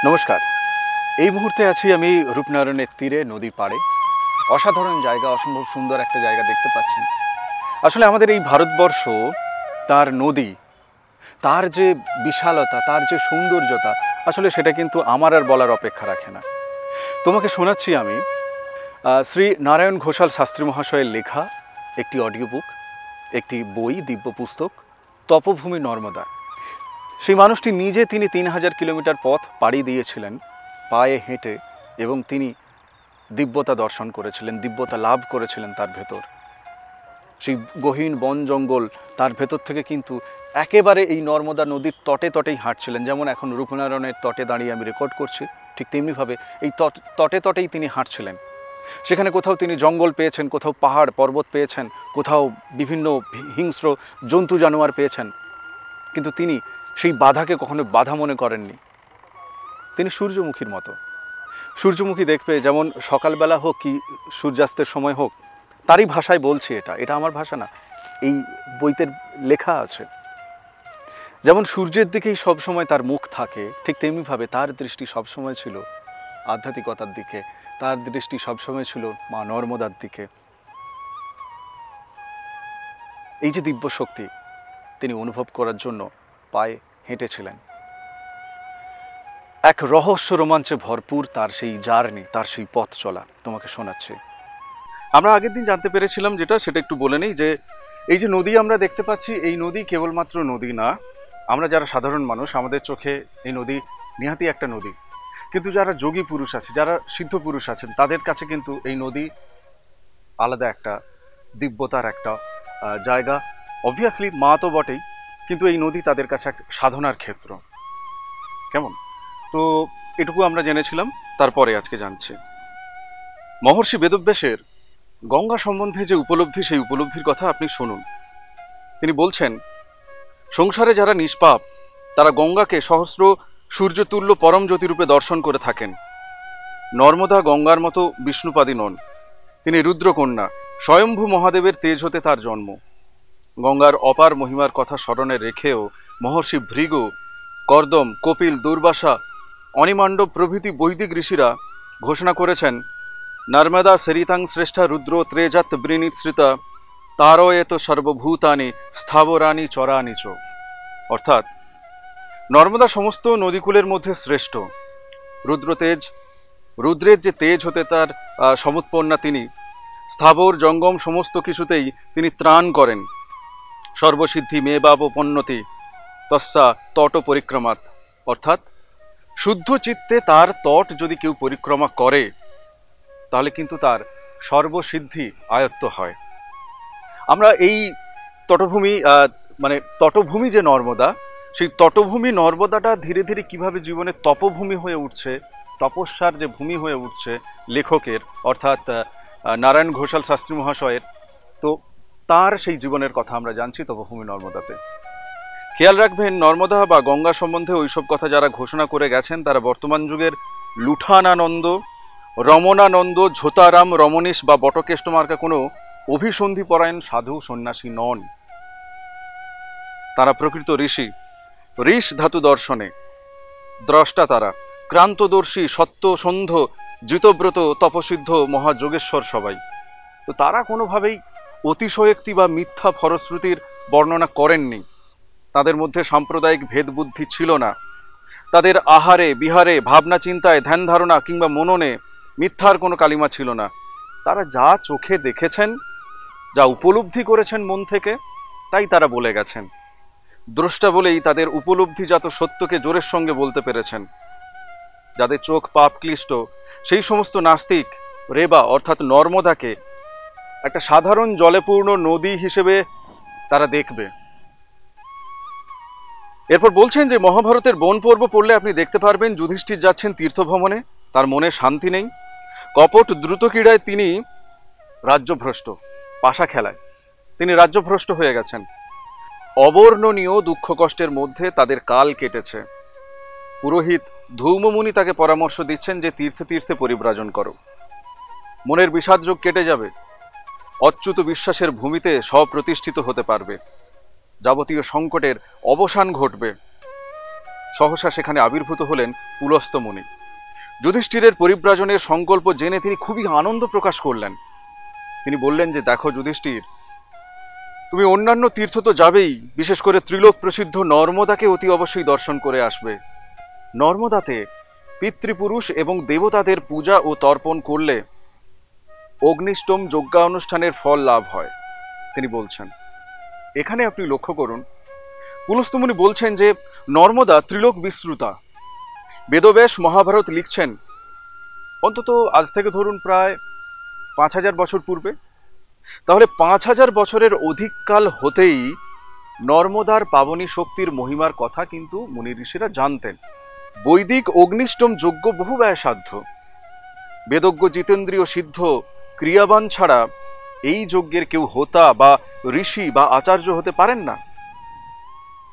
নমস্কার। এই মুহূর্তে আছি আমি রূপনারায়ণের তীরে, নদীর পাড়ে। অসাধারণ জায়গা, অসম্ভব সুন্দর একটা জায়গা দেখতে পাচ্ছেন। আসলে আমাদের এই ভারতবর্ষ, তার নদী, তার যে বিশালতা, তার যে সৌন্দর্যতা, আসলে সেটা কিন্তু আমার আর বলার অপেক্ষা রাখে না। তোমাকে শোনাচ্ছি আমি শ্রী নারায়ণ ঘোষাল শাস্ত্রী মহাশয়ের লেখা একটি অডিও বুক, একটি বই, দিব্য পুস্তক, তপভূমি নর্মদা। সেই মানুষটি নিজে তিনি 3000 কিলোমিটার পথ পাড়ি দিয়েছিলেন পায়ে হেঁটে, এবং তিনি দিব্যতা দর্শন করেছিলেন, দিব্যতা লাভ করেছিলেন তার ভেতর। সেই গহীন বন জঙ্গল, তার ভেতর থেকে কিন্তু একেবারে এই নর্মদা নদীর তটে তটেই হাঁটছিলেন। যেমন এখন রূপনারায়ণের তটে দাঁড়িয়ে আমি রেকর্ড করছি, ঠিক তেমনিভাবে এই তটে তটেই তিনি হাঁটছিলেন। সেখানে কোথাও তিনি জঙ্গল পেয়েছেন, কোথাও পাহাড় পর্বত পেয়েছেন, কোথাও বিভিন্ন হিংস্র জন্তু জানোয়ার পেয়েছেন, কিন্তু তিনি সেই বাধাকে কখনো বাধা মনে করেননি। তিনি সূর্যমুখীর মতো। সূর্যমুখী দেখবে, যেমন সকালবেলা হোক কি সূর্যাস্তের সময় হোক, তারই ভাষায় বলছি, এটা আমার ভাষা না, এই বইতে লেখা আছে। যেমন সূর্যের দিকেই সবসময় তার মুখ থাকে, ঠিক তেমনিভাবে তার দৃষ্টি সবসময় ছিল আধ্যাত্মিকতার দিকে, তার দৃষ্টি সবসময় ছিল মা নর্মদার দিকে। এই যে দিব্য শক্তি তিনি অনুভব করার জন্য পায়ে হেঁটেছিলেন। এক রহস্য রোমাঞ্চে ভরপুর তার সেই জার্নি, তার সেই পথ চলা তোমাকে শোনাচ্ছে। আমরা আগের দিন জানতে পেরেছিলাম সেটা একটু বলে নেই, যে এই যে নদী আমরা দেখতে পাচ্ছি, এই নদী কেবলমাত্র নদী না। আমরা যারা সাধারণ মানুষ, আমাদের চোখে এই নদী নিহাতি একটা নদী, কিন্তু যারা যোগী পুরুষ আছে, যারা সিদ্ধ পুরুষ আছেন, তাদের কাছে কিন্তু এই নদী আলাদা একটা দিব্যতার একটা জায়গা। অবভিয়াসলি মা তো বটেই, কিন্তু এই নদী তাদের কাছে এক সাধনার ক্ষেত্র। কেমন? তো এটুকু আমরা জেনেছিলাম, তারপরে আজকে জানছি মহর্ষি বেদব্যাসের গঙ্গা সম্বন্ধে যে উপলব্ধি, সেই উপলব্ধির কথা আপনি শুনুন। তিনি বলছেন, সংসারে যারা নিষ্পাপ, তারা গঙ্গাকে সহস্র সূর্যতুল্য পরম জ্যোতিরূপে দর্শন করে থাকেন। নর্মদা গঙ্গার মতো বিষ্ণুপাদী নন, তিনি রুদ্রকন্যা, স্বয়ম্ভু মহাদেবের তেজ হতে তার জন্ম। গঙ্গার অপার মহিমার কথা স্মরণে রেখেও মহর্ষি ভৃগু, কর্দম, কপিল, দুর্বাসা, অনিমান্ডব প্রভৃতি বৈদিক ঋষিরা ঘোষণা করেছেন, নর্মদা সরিতাং শ্রেষ্ঠা রুদ্র ত্রেজাত বৃণীশ্রিতা তারয়েত সর্বভূতানি স্থাবরানি চরানি চ। অর্থাৎ নর্মদা সমস্ত নদীকুলের মধ্যে শ্রেষ্ঠ। রুদ্রের যে তেজ হতে তার সমুৎপন্না তিনি, স্থাবর জঙ্গম সমস্ত কিছুতেই তিনি ত্রাণ করেন। সর্বসিদ্ধি মেবাবপন্নতি তস্যা তট পরিক্রমাত। অর্থাৎ শুদ্ধ চিত্তে তার তট যদি কেউ পরিক্রমা করে, তাহলে কিন্তু তার সর্বসিদ্ধি আয়ত্ত হয়। আমরা এই তটভূমি যে নর্মদা, সেই তটভূমি নর্মদাটা ধীরে ধীরে কিভাবে জীবনে তপভূমি হয়ে উঠছে, তপস্যার যে ভূমি হয়ে উঠছে লেখকের, অর্থাৎ নারায়ণ ঘোষাল শাস্ত্রী মহাশয়ের, তো তার সেই জীবনের কথা আমরা জানছি তপভূমি নর্মদাতে। খেয়াল রাখবেন, নর্মদা বা গঙ্গা সম্বন্ধে ওইসব কথা যারা ঘোষণা করে গেছেন, তারা বর্তমান যুগের লুঠানানন্দ, রমণানন্দ, ঝোতারাম, রমণীশ বা বটকেষ্ট মার্কা কোনো অভিসন্ধিপরায়ণ সাধু সন্ন্যাসী নন। তারা প্রকৃত ঋষি, ঋষ ধাতু দর্শনে দ্রষ্টা, তারা ক্রান্তদর্শী, সত্য সন্ধ, জিতব্রত, তপসিদ্ধ মহাযোগেশ্বর সবাই। তো তারা কোনোভাবেই অতিশয়োক্তি বা মিথ্যা ফলশ্রুতির বর্ণনা করেননি। তাদের মধ্যে সাম্প্রদায়িক ভেদবুদ্ধি ছিল না। তাদের আহারে বিহারে, ভাবনা চিন্তায়, ধ্যান ধারণা কিংবা মননে মিথ্যার কোনো কালিমা ছিল না। তারা যা চোখে দেখেছেন, যা উপলব্ধি করেছেন মন থেকে, তাই তারা বলে গেছেন। দ্রষ্টা বলেই তাদের উপলব্ধিজাত সত্যকে জোরের সঙ্গে বলতে পেরেছেন। যাদের চোখ পাপ ক্লিষ্ট, সেই সমস্ত নাস্তিক রেবা অর্থাৎ নর্মদাকে একটা সাধারণ জলেপূর্ণ নদী হিসেবে তারা দেখবে। এরপর বলছেন যে মহাভারতের বন পর্ব পড়লে আপনি দেখতে পারবেন, যুধিষ্ঠির যাচ্ছেন তীর্থভ্রমণে, তার মনে শান্তি নেই। কপট দ্রুত ক্রীড়ায় তিনি রাজ্যভ্রষ্ট, পাশা খেলায় তিনি রাজ্যভ্রষ্ট হয়ে গেছেন। অবর্ণনীয় দুঃখ কষ্টের মধ্যে তাদের কাল কেটেছে। পুরোহিত ধৌমমুনি তাকে পরামর্শ দিচ্ছেন যে তীর্থে তীর্থে পরিব্রাজন করো, মনের বিষাদ যোগ কেটে যাবে, অচ্যুত বিশ্বাসের ভূমিতে স্বপ্রতিষ্ঠিত হতে পারবে, যাবতীয় সংকটের অবসান ঘটবে। সহসা সেখানে আবির্ভূত হলেন পুলস্ত্য মুনি। যুধিষ্ঠিরের পরিব্রাজনের সংকল্প জেনে তিনি খুবই আনন্দ প্রকাশ করলেন। তিনি বললেন যে, দেখো যুধিষ্ঠির, তুমি অন্যান্য তীর্থ তো যাবেই, বিশেষ করে ত্রিলোক প্রসিদ্ধ নর্মদাকে অতি অবশ্যই দর্শন করে আসবে। নর্মদাতে পিতৃপুরুষ এবং দেবতাদের পূজা ও তর্পণ করলে অগ্নিষ্টম যজ্ঞানুষ্ঠানের ফল লাভ হয়, তিনি বলছেন। এখানে আপনি লক্ষ্য করুন, পুলস্ত্য মুনি বলছেন যে নর্মদা ত্রিলোক বিস্তৃতা। বেদব্যাস মহাভারত লিখছেন অন্তত আজ থেকে ধরুন প্রায় 5000 বছর পূর্বে। তাহলে 5000 বছরের অধিক কাল হতেই নর্মদার পাবনী শক্তির মহিমার কথা কিন্তু মুনি ঋষিরা জানতেন। বৈদিক অগ্নিষ্টম যজ্ঞ বহু ব্যয়সাধ্য। বেদজ্ঞ জিতেন্দ্রীয় সিদ্ধ ক্রিয়াবান ছাড়া এই যজ্ঞের কেউ হোতা বা ঋষি বা আচার্য হতে পারেন না।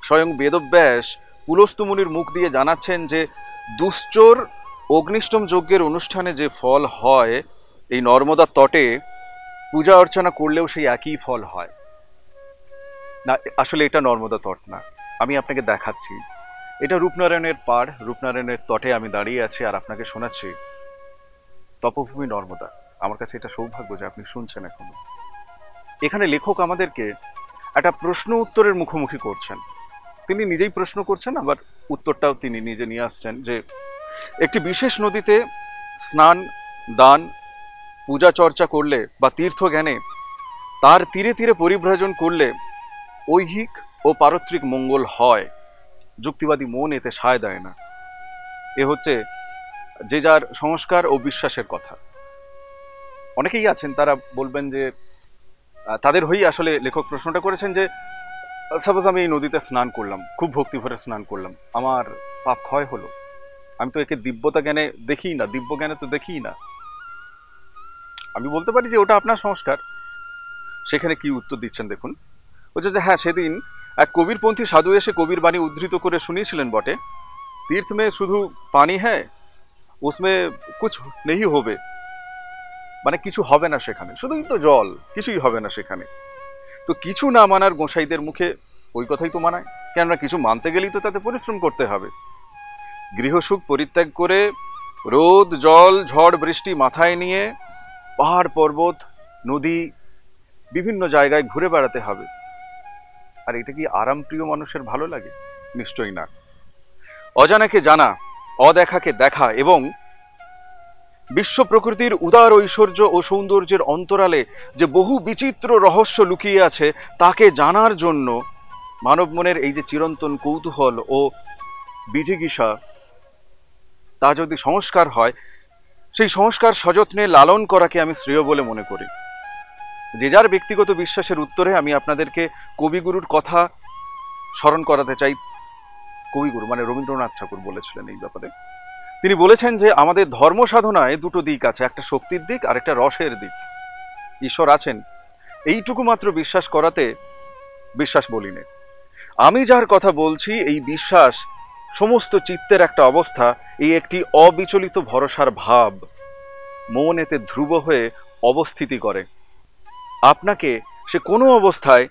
স্বয়ং বেদব্যাস পুলস্ত্য মুনির মুখ দিয়ে জানাচ্ছেন যে দুশ্চর অগ্নিষ্টম যজ্ঞের অনুষ্ঠানে যে ফল হয়, এই নর্মদার তটে পূজা অর্চনা করলেও সেই একই ফল হয় না। আসলে এটা নর্মদা তট না, আমি আপনাকে দেখাচ্ছি। এটা রূপনারায়ণের পাড়, রূপনারায়ণের তটে আমি দাঁড়িয়ে আছি আর আপনাকে শোনাচ্ছি তপভূমি নর্মদা। আমার কাছে এটা সৌভাগ্য যে আপনি শুনছেন এখনো। এখানে লেখক আমাদেরকে একটা প্রশ্ন উত্তরের মুখোমুখি করছেন। তিনি নিজেই প্রশ্ন করছেন, আবার উত্তরটাও তিনি নিজে নিয়ে আসছেন যে একটি বিশেষ নদীতে স্নান, দান, পূজা চর্চা করলে বা তীর্থ জ্ঞানে তার তীরে তীরে পরিভ্রজন করলে ঐহিক ও পারত্রিক মঙ্গল হয়। যুক্তিবাদী মন এতে সায় দেয় না। এ হচ্ছে যে যার সংস্কার ও বিশ্বাসের কথা। অনেকেই আছেন তারা বলবেন যে তাদের হয়েই আসলে লেখক প্রশ্নটা করেছেন যে সাপোজ আমি এই নদীতে স্নান করলাম, খুব ভক্তি ভরে স্নান করলাম, আমার পাপ ক্ষয় হলো, আমি তো একে দিব্যতা জ্ঞানে দেখিই না, দিব্য জ্ঞানে তো দেখিই না। আমি বলতে পারি যে ওটা আপনার সংস্কার। সেখানে কি উত্তর দিচ্ছেন দেখুন। বলছে যে হ্যাঁ, সেদিন এক কবিরপন্থী সাধু এসে কবির বাণী উদ্ধৃত করে শুনিয়েছিলেন বটে, तीर्थ में শুধু পানি है उसमें कुछ नहीं হবে, মানে কিছু হবে না সেখানে, শুধুই তো জল, কিছুই হবে না সেখানে। তো কিছু না মানার গোসাইদের মুখে ওই কথাই তো মানায়, কেননা কিছু মানতে গেলেই তো তাতে পরিশ্রম করতে হবে। গৃহসুখ পরিত্যাগ করে রোদ জল ঝড় বৃষ্টি মাথায় নিয়ে পাহাড় পর্বত নদী বিভিন্ন জায়গায় ঘুরে বেড়াতে হবে। আর এটা কি আরাম প্রিয় মানুষের ভালো লাগে? নিশ্চয়ই না। অজানাকে জানা, অদেখাকে দেখা এবং বিশ্ব প্রকৃতির উদার ঐশ্বর্য ও সৌন্দর্যের অন্তরালে যে বহু বিচিত্র রহস্য লুকিয়ে আছে তাকে জানার জন্য মানব মনের এই যে চিরন্তন কৌতূহল ও বিজিগীষা, তা যদি সংস্কার হয়, সেই সংস্কার সযত্নে লালন করাকে আমি শ্রেয় বলে মনে করি। যে যার ব্যক্তিগত বিশ্বাসের উত্তরে আমি আপনাদেরকে কবিগুরুর কথা স্মরণ করাতে চাই। কবিগুরু মানে রবীন্দ্রনাথ ঠাকুর বলেছিলেন এই ব্যাপারে। তিনি বলেছেন যে আমাদের ধর্ম সাধনায় দুটো দিক আছে, একটা শক্তির দিক আর একটা রসের দিক। ঈশ্বর আছেন এইটুকু মাত্র বিশ্বাস করাতে বিশ্বাস বলিনে। আমি যার কথা বলছি এই বিশ্বাস সমস্ত চিত্তের একটা অবস্থা, এই একটি অবিচলিত ভরসার ভাব, মন এতে ধ্রুব হয়ে অবস্থিতি করে। আপনাকে সে কোনো অবস্থায়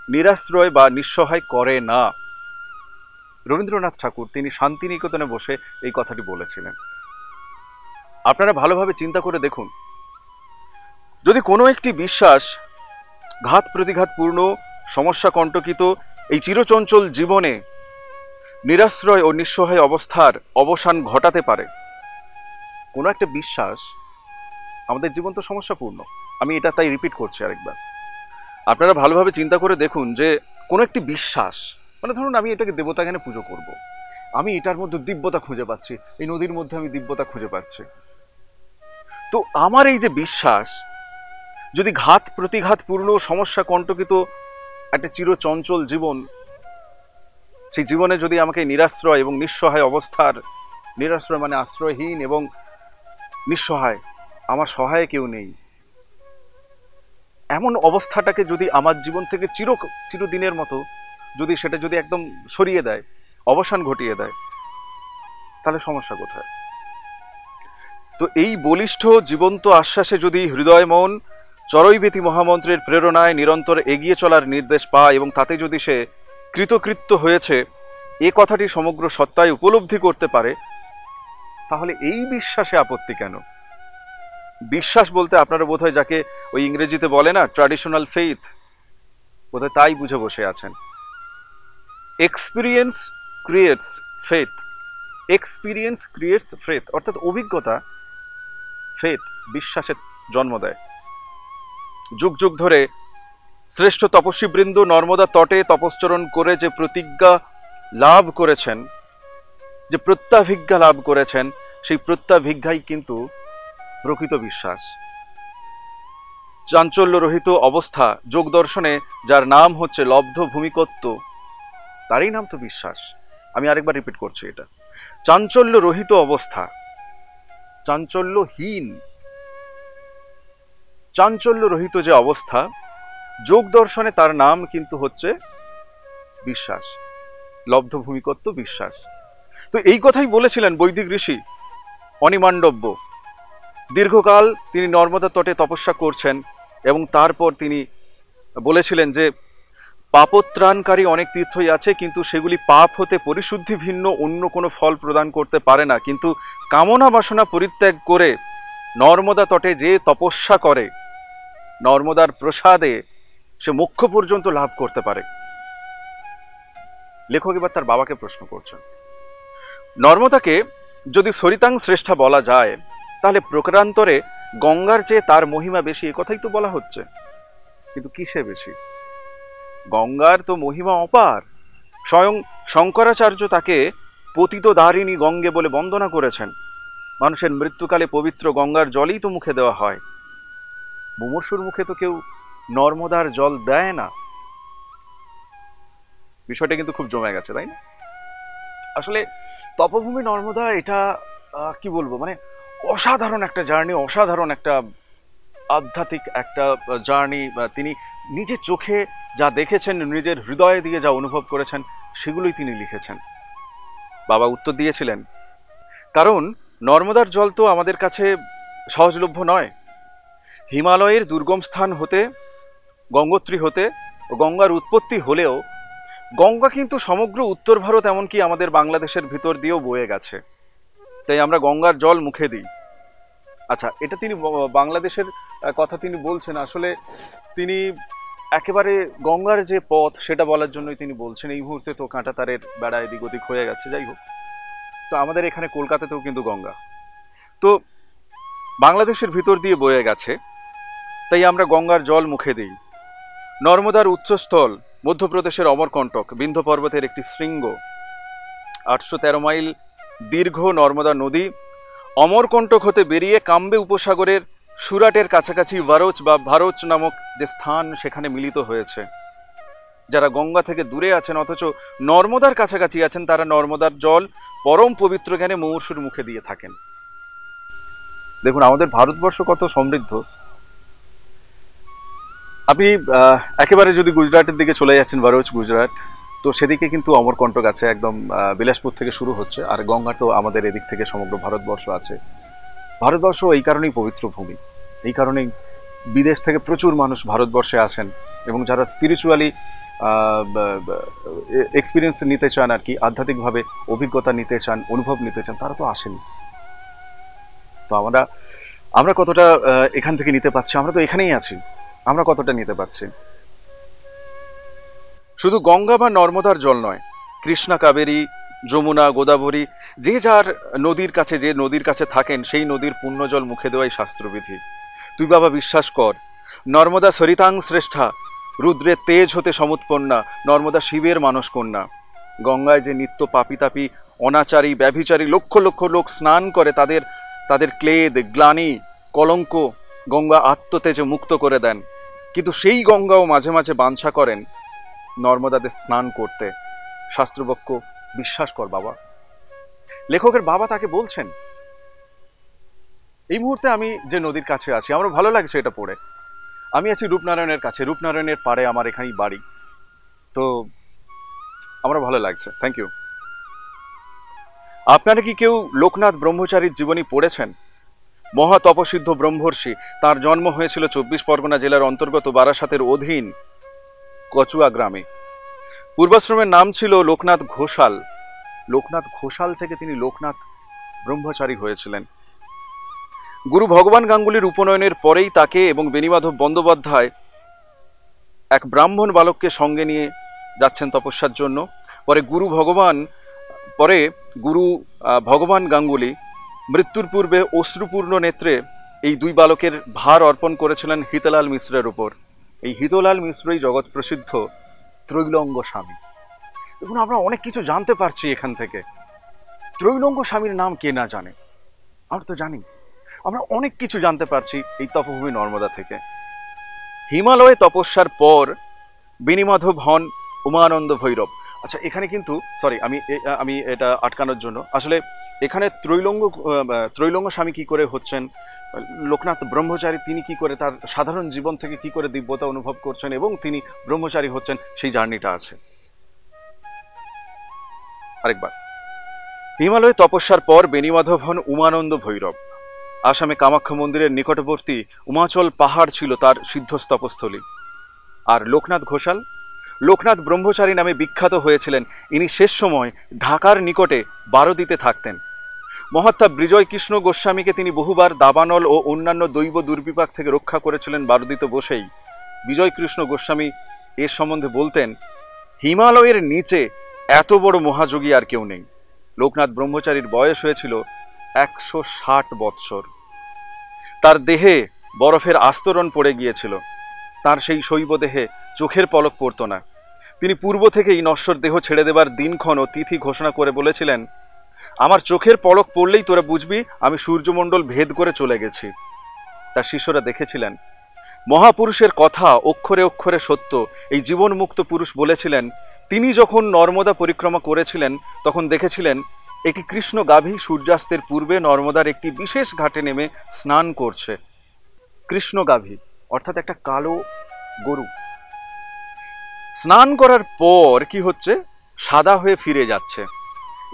নিরাশ্রয় বা নিঃসহায় করে না। রবীন্দ্রনাথ ঠাকুর তিনি শান্তিনিকেতনে বসে এই কথাটি বলেছিলেন। আপনারা ভালোভাবে চিন্তা করে দেখুন, যদি কোনো একটি বিশ্বাস ঘাত প্রতিঘাতপূর্ণ সমস্যা কণ্টকিত এই চিরচঞ্চল জীবনে নিরাশ্রয় ও নিঃসহায় অবস্থার অবসান ঘটাতে পারে, কোনো একটা বিশ্বাস, আমাদের জীবন তো সমস্যাপূর্ণ, আমি এটা তাই রিপিট করছি আরেকবার। আপনারা ভালোভাবে চিন্তা করে দেখুন যে কোনো একটি বিশ্বাস, মানে ধরুন আমি এটাকে দেবতা জ্ঞানে পুজো করব, আমি এটার মধ্যে দিব্যতা খুঁজে পাচ্ছি, এই নদীর মধ্যে আমি দিব্যতা খুঁজে পাচ্ছি। তো আমার এই যে বিশ্বাস যদি ঘাত প্রতিঘাতপূর্ণ সমস্যা কণ্টকিত একটা চিরচঞ্চল জীবন, সেই জীবনে যদি আমাকে নিরাশ্রয় এবং নিঃসহায় অবস্থার, নিরাশ্রয় মানে আশ্রয়হীন এবং নিঃসহায়, আমার সহায় কেউ নেই, এমন অবস্থাটাকে যদি আমার জীবন থেকে চিরদিনের মতো যদি সেটা যদি একদম সরিয়ে দেয়, অবসান ঘটিয়ে দেয়, তাহলে সমস্যা কোথায়? তো এই বলিষ্ঠ জীবন্ত আশ্বাসে যদি হৃদয় মন চরৈবেতি মহামন্ত্রের প্রেরণায় নিরন্তর এগিয়ে চলার নির্দেশ পায় এবং তাতে যদি সে কৃতকৃত্য হয়েছে, এ কথাটি সমগ্র সত্তায় উপলব্ধি করতে পারে, তাহলে এই বিশ্বাসে আপত্তি কেন? বিশ্বাস বলতে আপনারা বোধহয় যাকে ওই ইংরেজিতে বলে না ট্র্যাডিশনাল ফেইথ, বোধহয় তাই বুঝে বসে আছেন। Experience creates faith, experience creates faith, অর্থাৎ অভিজ্ঞতা ফেথ, বিশ্বাসের জন্ম দেয়। যুগ যুগ ধরে শ্রেষ্ঠ তপস্বীবৃন্দ নর্মদা তটে তপশ্চরণ করে যে প্রতিজ্ঞা লাভ করেছেন, যে প্রত্যাভিজ্ঞা লাভ করেছেন, সেই প্রত্যাভিজ্ঞাই কিন্তু প্রকৃত বিশ্বাস। চাঞ্চল্য রহিত অবস্থা যোগ দর্শনে যার নাম হচ্ছে লব্ধ ভূমিকত্ব, তারই নাম তো বিশ্বাস। আমি আরেকবার রিপিট করছি এটা, চাঞ্চল্য রহিত অবস্থা, চাঞ্চল্যহীন, চাঞ্চল্য রহিত যে অবস্থা যোগ দর্শনে তার নাম কিন্তু হচ্ছে বিশ্বাস, লব্ধ ভূমিকত্ব বিশ্বাস। তো এই কথাই বলেছিলেন বৈদিক ঋষি অনিমান্ডব্য। দীর্ঘকাল তিনি নর্মদা তটে তপস্যা করছেন এবং তারপর তিনি বলেছিলেন যে পাপত্রাণকারী অনেক তীর্থই আছে, কিন্তু সেগুলি পাপ হতে পরিশুদ্ধি ভিন্ন অন্য কোনো ফল প্রদান করতে পারে না। কিন্তু কামনা বাসনা পরিত্যাগ করে নর্মদা তটে যে তপস্যা করে, নর্মদার প্রসাদে সে মোক্ষ পর্যন্ত লাভ করতে পারে। লেখক এবার তার বাবাকে প্রশ্ন করছেন, নর্মদাকে যদি সরিতাং শ্রেষ্ঠা বলা যায়, তাহলে প্রকারান্তরে গঙ্গার চেয়ে তার মহিমা বেশি, এ কথাই তো বলা হচ্ছে। কিন্তু কিসে বেশি? গঙ্গার তো মহিমা অপার। স্বয়ং শঙ্করাচার্য তাকে পতিত দারিণী গঙ্গে বলে বন্দনা করেছেন। মানুষের মৃত্যুকালে পবিত্র গঙ্গার জলই তো মুখে দেওয়া হয়, মুমূর্ষুর মুখে তো কেউ নর্মদার জল দেয় না। বিষয়টা কিন্তু খুব জমে গেছে, তাই না? আসলে তপভূমি নর্মদা এটা কি বলবো, মানে অসাধারণ একটা জার্নি, অসাধারণ একটা আধ্যাত্মিক একটা জার্নি। তিনি নিজের চোখে যা দেখেছেন, নিজের হৃদয়ে দিয়ে যা অনুভব করেছেন, সেগুলোই তিনি লিখেছেন। বাবা উত্তর দিয়েছিলেন, কারণ নর্মদার জল তো আমাদের কাছে সহজলভ্য নয়। হিমালয়ের দুর্গম স্থান হতে, গঙ্গোত্রী হতে গঙ্গার উৎপত্তি হলেও গঙ্গা কিন্তু সমগ্র উত্তর ভারত, এমনকি আমাদের বাংলাদেশের ভিতর দিয়েও বয়ে গেছে। তাই আমরা গঙ্গার জল মুখে দিই। আচ্ছা, এটা তিনি বাংলাদেশের কথা তিনি বলছেন, আসলে তিনি একেবারে গঙ্গার যে পথ সেটা বলার জন্যই তিনি বলছেন। এই মুহূর্তে তো কাঁটাতারের বেড়া এদিক ওদিক হয়ে গেছে, যাই হোক। তো আমাদের এখানে কলকাতাতেও কিন্তু গঙ্গা তো বাংলাদেশের ভিতর দিয়ে বয়ে গেছে, তাই আমরা গঙ্গার জল মুখে দিই। নর্মদার উচ্চস্থল মধ্যপ্রদেশের অমরকণ্টক, বিন্ধ্য পর্বতের একটি শৃঙ্গ। 813 মাইল দীর্ঘ নর্মদা নদী অমরকণ্টক হতে বেরিয়ে কাম্বে উপসাগরের সুরাটের কাছাকাছি ভারোচ বা ভারোচ নামক যে স্থান, সেখানে মিলিত হয়েছে। যারা গঙ্গা থেকে দূরে আছেন অথচ নর্মদার কাছাকাছি আছেন, তারা নর্মদার জল পরম পবিত্র জ্ঞানে মুমূর্ষুর মুখে দিয়ে থাকেন। দেখুন আমাদের ভারতবর্ষ কত সমৃদ্ধ। আপনি একেবারে যদি গুজরাটের দিকে চলে যাচ্ছেন, ভারোচ গুজরাট, তো সেদিকে কিন্তু অমরকণ্টক আছে, একদম বিলাসপুর থেকে শুরু হচ্ছে। আর গঙ্গা তো আমাদের এদিক থেকে সমগ্র ভারতবর্ষ আছে। ভারতবর্ষ এই কারণেই পবিত্র ভূমি, এই কারণেই বিদেশ থেকে প্রচুর মানুষ ভারতবর্ষে আসেন, এবং যারা স্পিরিচুয়ালি এক্সপিরিয়েন্স নিতে চান, আর কি আধ্যাত্মিকভাবে অভিজ্ঞতা নিতে চান, অনুভব নিতে চান, তারা তো আসেন। তো আমরা কতটা এখান থেকে নিতে পারছি? আমরা তো এখানেই আছি, আমরা কতটা নিতে পারছি? শুধু গঙ্গা বা নর্মদার জল নয়, কৃষ্ণা, কাবেরী, যমুনা, গোদাবরী, যে যার নদীর কাছে, যে নদীর কাছে থাকেন, সেই নদীর পুণ্য জল মুখে দেওয়াই শাস্ত্রবিধি। তুই বাবা বিশ্বাস কর, নর্মদা সরিতাং শ্রেষ্ঠা, রুদ্রের তেজ হতে সমুৎপন্না, নর্মদা শিবের মানস কন্যা। গঙ্গায় যে নিত্য পাপী তাপী, অনাচারী, ব্যভিচারী লক্ষ লক্ষ লোক স্নান করে, তাদের ক্লেদ, গ্লানি, কলঙ্ক গঙ্গা আত্মতেজে মুক্ত করে দেন। কিন্তু সেই গঙ্গাও মাঝে মাঝে বাঞ্ছা করেন নর্মদাতে স্নান করতে। শাস্ত্রবক্ষ বিশ্বাস কর বাবা। লেখকের বাবা তাকে বলছেন। এই মুহূর্তে আমি যে নদীর কাছে আছি, আমার ভালো লাগছে এটা পড়ে। আমি আছি রূপনারায়ণের কাছে, রূপনারায়ণের পাড়ে আমার এখানেই বাড়ি। তো আমার ভালো লাগছে, থ্যাংক ইউ। আপনারা কি কেউ লোকনাথ ব্রহ্মচারীর জীবনী পড়েছেন? মহা তপসিদ্ধ ব্রহ্মর্ষি, তার জন্ম হয়েছিল 24 পরগনা জেলার অন্তর্গত বারাসাতের অধীন কচুয়া গ্রামে। পূর্বাশ্রমের নাম ছিল লোকনাথ ঘোষাল। লোকনাথ ঘোষাল থেকে তিনি লোকনাথ ব্রহ্মচারী হয়েছিলেন। গুরু ভগবান গাঙ্গুলির উপনয়নের পরেই তাকে এবং বেণীমাধব বন্দ্যোপাধ্যায় এক ব্রাহ্মণ বালককে সঙ্গে নিয়ে যাচ্ছেন তপস্যার জন্য। পরে গুরু ভগবান গাঙ্গুলি মৃত্যুর পূর্বে অশ্রুপূর্ণ নেত্রে এই দুই বালকের ভার অর্পণ করেছিলেন হিতলাল মিশ্রের উপর। এই হিতলাল মিশ্রই জগৎ প্রসিদ্ধ ত্রৈলঙ্গ স্বামী। দেখুন, আমরা অনেক কিছু জানতে পারছি এখান থেকে। ত্রৈলঙ্গ স্বামীর নাম কে না জানে? আমরা তো জানি। আমরা অনেক কিছু জানতে পারছি এই তপভূমি নর্মদা থেকে। হিমালয়ে তপস্যার পর বেণীমাধব হন উমানন্দ ভৈরব। আচ্ছা, এখানে কিন্তু আমি এটা আটকানোর জন্য আসলে এখানে ত্রৈলঙ্গ স্বামী কি করে হচ্ছেন, লোকনাথ ব্রহ্মচারী তিনি কি করে তার সাধারণ জীবন থেকে কি করে দিব্যতা অনুভব করছেন এবং তিনি ব্রহ্মচারী হচ্ছেন, সেই জার্নিটা আছে। আরেকবার, হিমালয়ে তপস্যার পর বেণীমাধব হন উমানন্দ ভৈরব। আসামে কামাখ্যা মন্দিরের নিকটবর্তী উমাচল পাহাড় ছিল তার সিদ্ধস্তপস্থলী। আর লোকনাথ ঘোষাল, লোকনাথ ব্রহ্মচারী নামে বিখ্যাত হয়েছিলেন। ইনি শেষ সময় ঢাকার নিকটে বারদিতে থাকতেন। মহাত্মা বিজয় কৃষ্ণ গোস্বামীকে তিনি বহুবার দাবানল ও অন্যান্য দৈব দুর্বিপাক থেকে রক্ষা করেছিলেন বারদিতে বসেই। বিজয় কৃষ্ণ গোস্বামী এর সম্বন্ধে বলতেন, হিমালয়ের নিচে এত বড় মহাযোগী আর কেউ নেই। লোকনাথ ব্রহ্মচারীর বয়স হয়েছিল 160 বৎসর। তার দেহে বরফের আস্তরণ পড়ে গিয়েছিল। তার সেই শৈব দেহে চোখের পলক পড়ত না। তিনি পূর্ব থেকেই নশ্বর দেহ ছেড়ে দেবার দিনক্ষণ ও তিথি ঘোষণা করে বলেছিলেন, আমার চোখের পলক পড়লেই তোরা বুঝবি আমি সূর্যমণ্ডল ভেদ করে চলে গেছি। তার শিষ্যরা দেখেছিলেন মহাপুরুষের কথা অক্ষরে অক্ষরে সত্য। এই জীবনমুক্ত পুরুষ বলেছিলেন, তিনি যখন নর্মদা পরিক্রমা করেছিলেন তখন দেখেছিলেন একটি কৃষ্ণ গাভী সূর্যাস্তের পূর্বে নর্মদার একটি বিশেষ ঘাটে নেমে স্নান করছে। কৃষ্ণ গাভী অর্থাৎ একটা কালো গরু স্নান করার পর কি হচ্ছে, সাদা হয়ে ফিরে যাচ্ছে।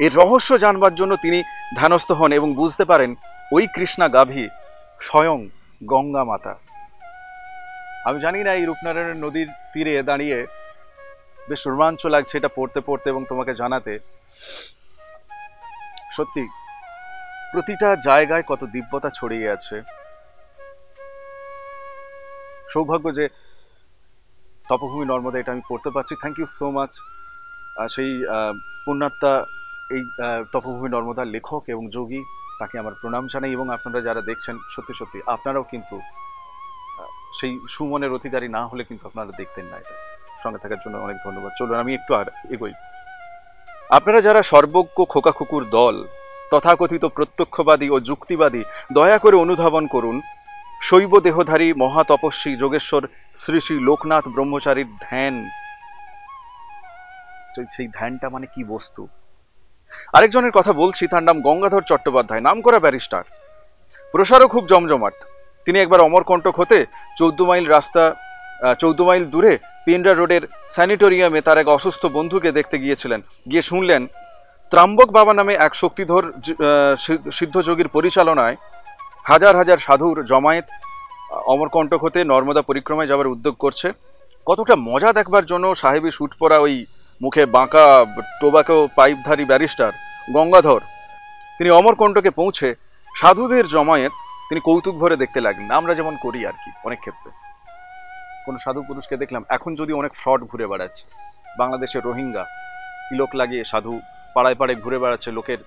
এর রহস্য জানবার জন্য তিনি ধ্যানস্থ হন এবং বুঝতে পারেন ওই কৃষ্ণা গাভী স্বয়ং গঙ্গা মাতা। আমি জানি না এই রূপনারায়ণ নদীর তীরে দাঁড়িয়ে বেশ রোমাঞ্চ লাগছে এটা পড়তে পড়তে এবং তোমাকে জানাতে। সত্যি প্রতিটা জায়গায় কত দিব্যতা ছড়িয়ে আছে। সৌভাগ্য যে তপভূমি নর্মদা এটা আমি পড়তে পারছি। Thank you so much. সেই পুণ্যাত্মা এই তপভূমি নর্মদার লেখক এবং যোগী, তাকে আমার প্রণাম জানাই। এবং আপনারা যারা দেখছেন, সত্যি সত্যি আপনারাও কিন্তু সেই সুমনের অধিকারী না হলে কিন্তু আপনারা দেখতেন না। এটা সঙ্গে থাকার জন্য অনেক ধন্যবাদ। চলুন আমি একটু আর এগোই। আপনারা যারা সর্বজ্ঞ খোকাখুকুর দল, তথাকথিত প্রত্যক্ষবাদী ও যুক্তিবাদী, দয়া করে অনুধাবন করুন শৈব দেহধারী মহাতপস্বী যোগেশ্বর শ্রী শ্রী লোকনাথ ব্রহ্মচারীর ধ্যান। সেই ধ্যানটা মানে কি বস্তু। আরেকজনের কথা বলছি, তার নাম গঙ্গাধর চট্টোপাধ্যায়, নাম করা ব্যারিস্টার, প্রসারও খুব জমজমাট। তিনি একবার অমরকণ্টক হতে 14 মাইল দূরে পিন্ডা রোডের স্যানিটোরিয়ামে তার এক অসুস্থ বন্ধুকে দেখতে গিয়েছিলেন। গিয়ে শুনলেন ত্রাম্বক বাবা নামে এক শক্তিধর সিদ্ধযোগীর পরিচালনায় হাজার হাজার সাধুর জমায়েত অমরকণ্টক হতে নর্মদা পরিক্রমায় যাবার উদ্যোগ করছে। কতটা মজা দেখবার জন্য সাহেবী স্যুট পরা ওই মুখে বাঁকা টোবাকো পাইপধারী ব্যারিস্টার গঙ্গাধর তিনি অমরকণ্টকে পৌঁছে সাধুদের জমায়েত তিনি কৌতুক ভরে দেখতে লাগলেন। আমরা যেমন করি আর কি, অনেক ক্ষেত্রে কোনো সাধু পুরুষকে দেখলাম, এখন যদি অনেক ফ্রড ঘুরে বেড়াচ্ছে বাংলাদেশের রোহিঙ্গা, তিলক লাগিয়ে সাধু পাড়ায় পাড়ায় ঘুরে বেড়াচ্ছে, লোকের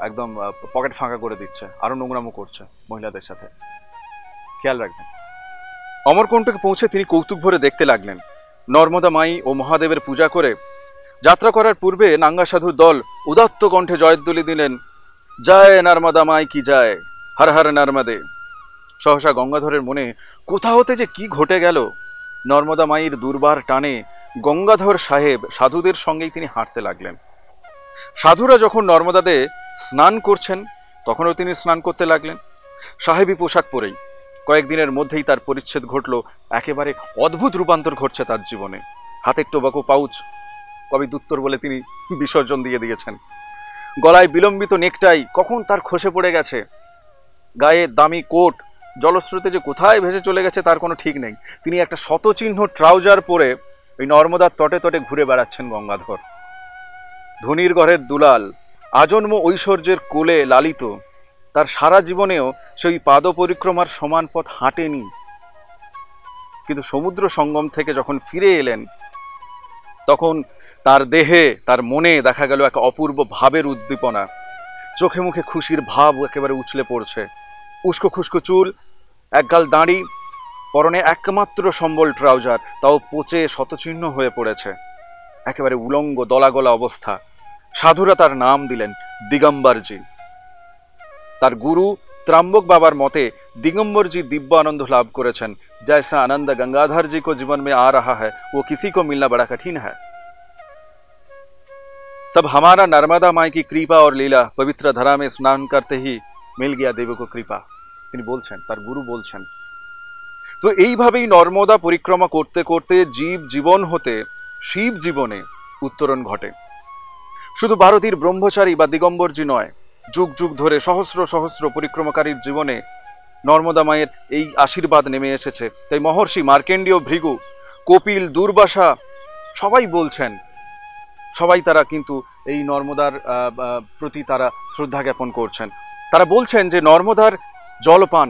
একদম পকেট ফাঁকা করে দিচ্ছে, আরো নোংরামো করছে মহিলাদের সাথে। খেয়াল রাখবেন। অমরকণ্টকে পৌঁছে তিনি কৌতুক ভরে দেখতে লাগলেন। নর্মদা মাই ও মহাদেবের পূজা করে যাত্রা করার পূর্বে নাঙ্গা সাধুর দল উদাত্ত কণ্ঠে জয়ধ্বনি দিলেন, জয় নর্মদা মাই কি যায়, হর হর নর্মদে। সহসা গঙ্গাধরের মনে কোথা হতে যে কি ঘটে গেল। নর্মদা মায়ের দুর্বার টানে গঙ্গাধর সাহেব সাধুদের সঙ্গেই তিনি হাঁটতে লাগলেন। সাধুরা যখন নর্মদাতে স্নান করছেন তখনও তিনি স্নান করতে লাগলেন সাহেবী পোশাক পরেই। কয়েকদিনের মধ্যেই তার পরিচ্ছেদ ঘটল। একেবারে অদ্ভুত রূপান্তর ঘটছে তার জীবনে। হাতের টোবাকো পাউচ কবি দুত্তর বলে তিনি বিসর্জন দিয়ে দিয়েছেন। গলায় বিলম্বিত নেকটাই কখন তার খসে পড়ে গেছে। গায়ে দামি কোট জলস্রোতে যে কোথায় ভেসে চলে গেছে তার কোনো ঠিক নেই। তিনি একটা শতচিহ্ন ট্রাউজার পরে ওই নর্মদার তটে তটে ঘুরে বেড়াচ্ছেন গঙ্গাধর। ধনির ঘরের দুলাল, আজন্ম ঐশ্বর্যের কোলে লালিত, তার সারা জীবনেও সেই পাদ পরিক্রমার সমান পথ হাঁটেনি। কিন্তু সমুদ্র সঙ্গম থেকে যখন ফিরে এলেন, তখন তার দেহে, তার মনে দেখা গেল এক অপূর্ব ভাবের উদ্দীপনা। চোখে মুখে খুশির ভাব একেবারে উছলে পড়ছে। উস্কো খুস্কো চুল, একগাল দাঁড়ি, পরনে একমাত্র সম্বল ট্রাউজার, তাও পচে শতচিহ্ন হয়ে পড়েছে, একেবারে উলঙ্গ দলাগলা অবস্থা। সাধুরা তার নাম দিলেন দিগম্বরজি। তার গুরু ত্রাম্বক বাবার মতে दिगंबर जी दिव्य आनंद लाभ करेछन। जैसा आनंद गंगाधर जी को जीवन में आ रहा है वो किसी को मिलना बड़ा कठिन है। सब हमारा नर्मदा माई की कृपा और लीला, पवित्र धरा में स्नान करते ही मिल गया देव को कृपा। তিনি বলছেন, তার গুরু বলছেন। তো এইভাবেই নর্মদা পরিক্রমা করতে করতে জীব জীবন হতে শিব জীবনে উত্তরণ ঘটে। শুধু ভারতীর ব্রহ্মচারী বা দিগম্বরজি নয়, যুগ যুগ ধরে সহস্র সহস্র পরিক্রমাকারীর জীবনে নর্মদা মায়ের এই আশীর্বাদ নেমে এসেছে। তাই মহর্ষি মার্কেন্ডীয়, ভৃগু, কপিল, দুর্বাসা সবাই বলছেন, সবাই তারা কিন্তু এই নর্মদার প্রতি তারা শ্রদ্ধা জ্ঞাপন করছেন। তারা বলছেন যে নর্মদার জলপান,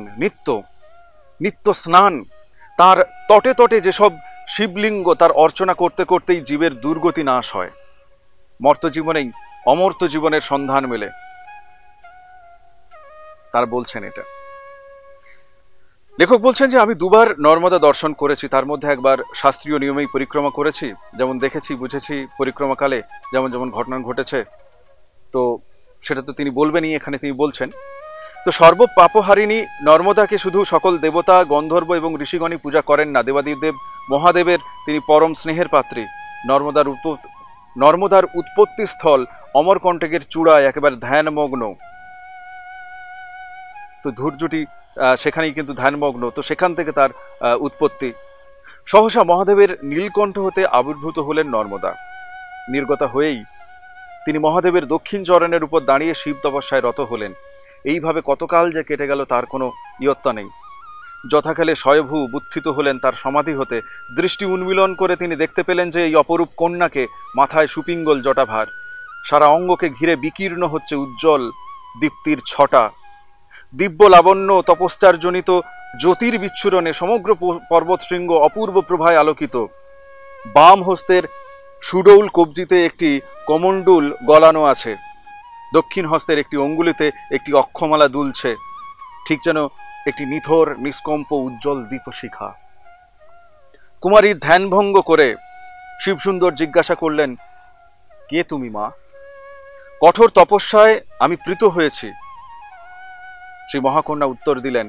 নিত্য স্নান, তার তটে তটে যেসব শিবলিঙ্গ, তার অর্চনা করতে করতেই জীবের দুর্গতি নাশ হয়, মর্ত জীবনেই অমর্ত্য জীবনের সন্ধান মেলে। তারা বলছেন এটা। লেখক বলছেন যে আমি দুবার নর্মদা দর্শন করেছি, তার মধ্যে একবার শাস্ত্রীয় নিয়মেই পরিক্রমা করেছি, যেমন দেখেছি বুঝেছি পরিক্রমাকালে যেমন যেমন ঘটনা ঘটেছে, তো সেটা তো তিনি বলবেনই, এখানে তিনি বলছেন। তো সর্ব পাপহারিণী নর্মদাকে শুধু সকল দেবতা, গন্ধর্ব এবং ঋষিগণই পূজা করেন না, দেবাদিদেব মহাদেবের তিনি পরম স্নেহের পাত্রী। নর্মদার উৎপত্তি স্থল অমরকণ্টকের চূড়ায় একেবারে ধ্যানমগ্ন। তো ধূর্যটি সেখানেই কিন্তু ধ্যানমগ্ন, তো সেখান থেকে তার উৎপত্তি। সহসা মহাদেবের নীলকণ্ঠ হতে আবির্ভূত হলেন নর্মদা। নির্গতা হয়েই তিনি মহাদেবের দক্ষিণ চরণের উপর দাঁড়িয়ে শিব তপস্যায় রত হলেন। এইভাবে কতকাল যে কেটে গেল তার কোনো ইয়ত্তা নেই। যথাকালে স্বয়ভূ বুত্থিত হলেন তার সমাধি হতে। দৃষ্টি উন্মিলন করে তিনি দেখতে পেলেন যে এই অপরূপ কন্যাকে, মাথায় সুপিঙ্গল জটাভার, সারা অঙ্গকে ঘিরে বিকীর্ণ হচ্ছে উজ্জ্বল দীপ্তির ছটা। দিব্য লাবণ্য তপস্যার্জনিত জ্যোতির বিচ্ছুরণে সমগ্র পর্বতশৃঙ্গ অপূর্ব প্রভায় আলোকিত। বাম হস্তের সুডৌল কবজিতে একটি কমণ্ডুল গলানো আছে, দক্ষিণ হস্তের একটি অঙ্গুলিতে একটি অক্ষমালা দুলছে, ঠিক যেন একটি নিথর নিষ্কম্প উজ্জ্বল দীপশিখা। কুমারীর ধ্যানভঙ্গ করে শিবসুন্দর জিজ্ঞাসা করলেন, কে তুমি মা? কঠোর তপস্যায় আমি প্রীত হয়েছি। শ্রী মহাকন্যা উত্তর দিলেন,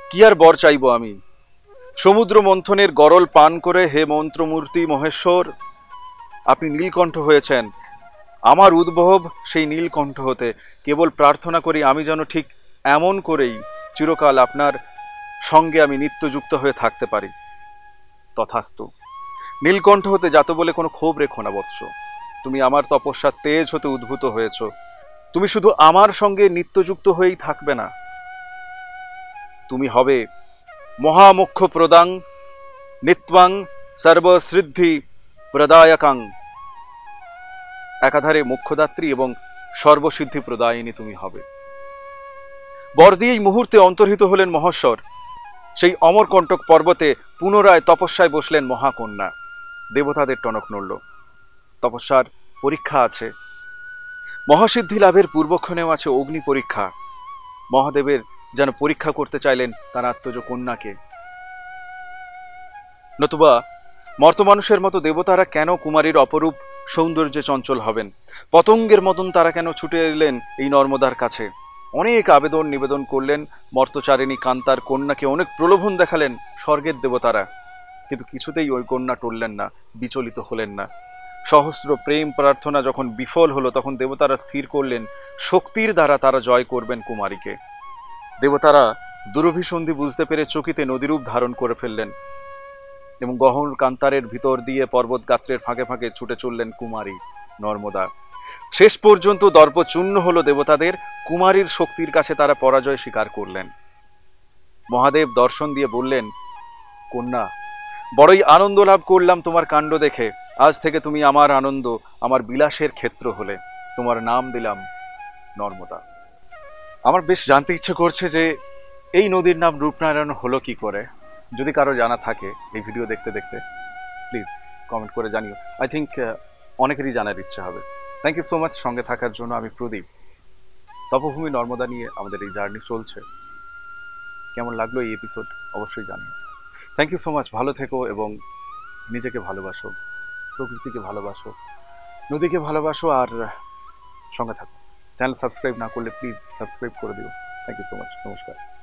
কি আর বর চাইব আমি? সমুদ্র মন্থনের গরল পান করে হে মন্ত্রমূর্তি মহেশ্বর, আপনি নীলকণ্ঠ হয়েছেন। আমার উদ্ভব সেই নীলকণ্ঠ হতে। কেবল প্রার্থনা করি আমি যেন ঠিক এমন করেই চিরকাল আপনার সঙ্গে আমি নিত্যযুক্ত হয়ে থাকতে পারি। তথাস্তু। নীলকণ্ঠ হতে যাত বলে কোনো ক্ষোভ রেখো না বৎস। তুমি আমার তপস্যার তেজ হতে উদ্ভূত হয়েছ। তুমি শুধু আমার সঙ্গে নিত্যযুক্ত হয়েই থাকবে না, তুমি হবে মহামোক্ষ প্রদাং নিত্বাং সর্বসৃদ্ধি প্রদায়কাং। একাধারে মোক্ষদাত্রী এবং সর্বসিদ্ধি প্রদায়িনী তুমি হবে। বর দিয়ে এই মুহূর্তে অন্তর্হিত হলেন মহেশ্বর। সেই অমরকণ্টক পর্বতে পুনরায় তপস্যায় বসলেন মহাকন্যা। দেবতাদের টনক নড়ল। তপস্যার পরীক্ষা আছে, মহাসিদ্ধি লাভের পূর্বক্ষণেও আছে অগ্নি পরীক্ষা। মহাদেবের যেন পরীক্ষা করতে চাইলেন তার আত্মজ কন্যাকে। নতুবা মর্তমানুষের মতো দেবতারা কেন কুমারীর অপরূপ সৌন্দর্যে চঞ্চল হবেন? পতঙ্গের মতন তারা কেন ছুটে এলেন এই নর্মদার কাছে? অনেক আবেদন নিবেদন করলেন মর্তচারিণী কান্তার কন্যাকে, অনেক প্রলোভন দেখালেন স্বর্গের দেবতারা, কিন্তু কিছুতেই ওই কন্যা টললেন না, বিচলিত হলেন না। সহস্র প্রেম প্রার্থনা যখন বিফল হলো, তখন দেবতারা স্থির করলেন শক্তির দ্বারা তারা জয় করবেন কুমারীকে। দেবতারা দুরভিসন্ধি বুঝতে পেরে চকিতে নদীরূপ ধারণ করে ফেললেন এবং গহন কান্তারের ভিতর দিয়ে পর্বত গাত্রের ফাঁকে ফাঁকে ছুটে চললেন কুমারী নর্মদা। শেষ পর্যন্ত দর্পচূর্ণ হলো দেবতাদের। কুমারীর শক্তির কাছে তারা পরাজয় স্বীকার করলেন। মহাদেব দর্শন দিয়ে বললেন, কন্যা, বড়ই আনন্দ লাভ করলাম তোমার কাণ্ড দেখে। আজ থেকে তুমি আমার আনন্দ, আমার বিলাসের ক্ষেত্র হলে। তোমার নাম দিলাম নর্মদা। আমার বেশ জানতে ইচ্ছে করছে যে এই নদীর নাম রূপনারায়ণ হলো কি করে। যদি কারো জানা থাকে এই ভিডিও দেখতে দেখতে প্লিজ কমেন্ট করে জানিও। আই থিঙ্ক অনেকেরই জানার ইচ্ছা হবে। থ্যাংক ইউ সো মাচ সঙ্গে থাকার জন্য। আমি প্রদীপ। তপভূমি নর্মদা নিয়ে আমাদের এই জার্নি চলছে। কেমন লাগলো এই এপিসোড অবশ্যই জানিও। Thank you so much. ভালো থেকো এবং নিজেকে ভালোবাসো, প্রকৃতিকে ভালোবাসো, নদীকে ভালোবাসো, আর সঙ্গে থাকো। চ্যানেল সাবস্ক্রাইব না করলে প্লিজ সাবস্ক্রাইব করে দিও। Thank you so much. নমস্কার।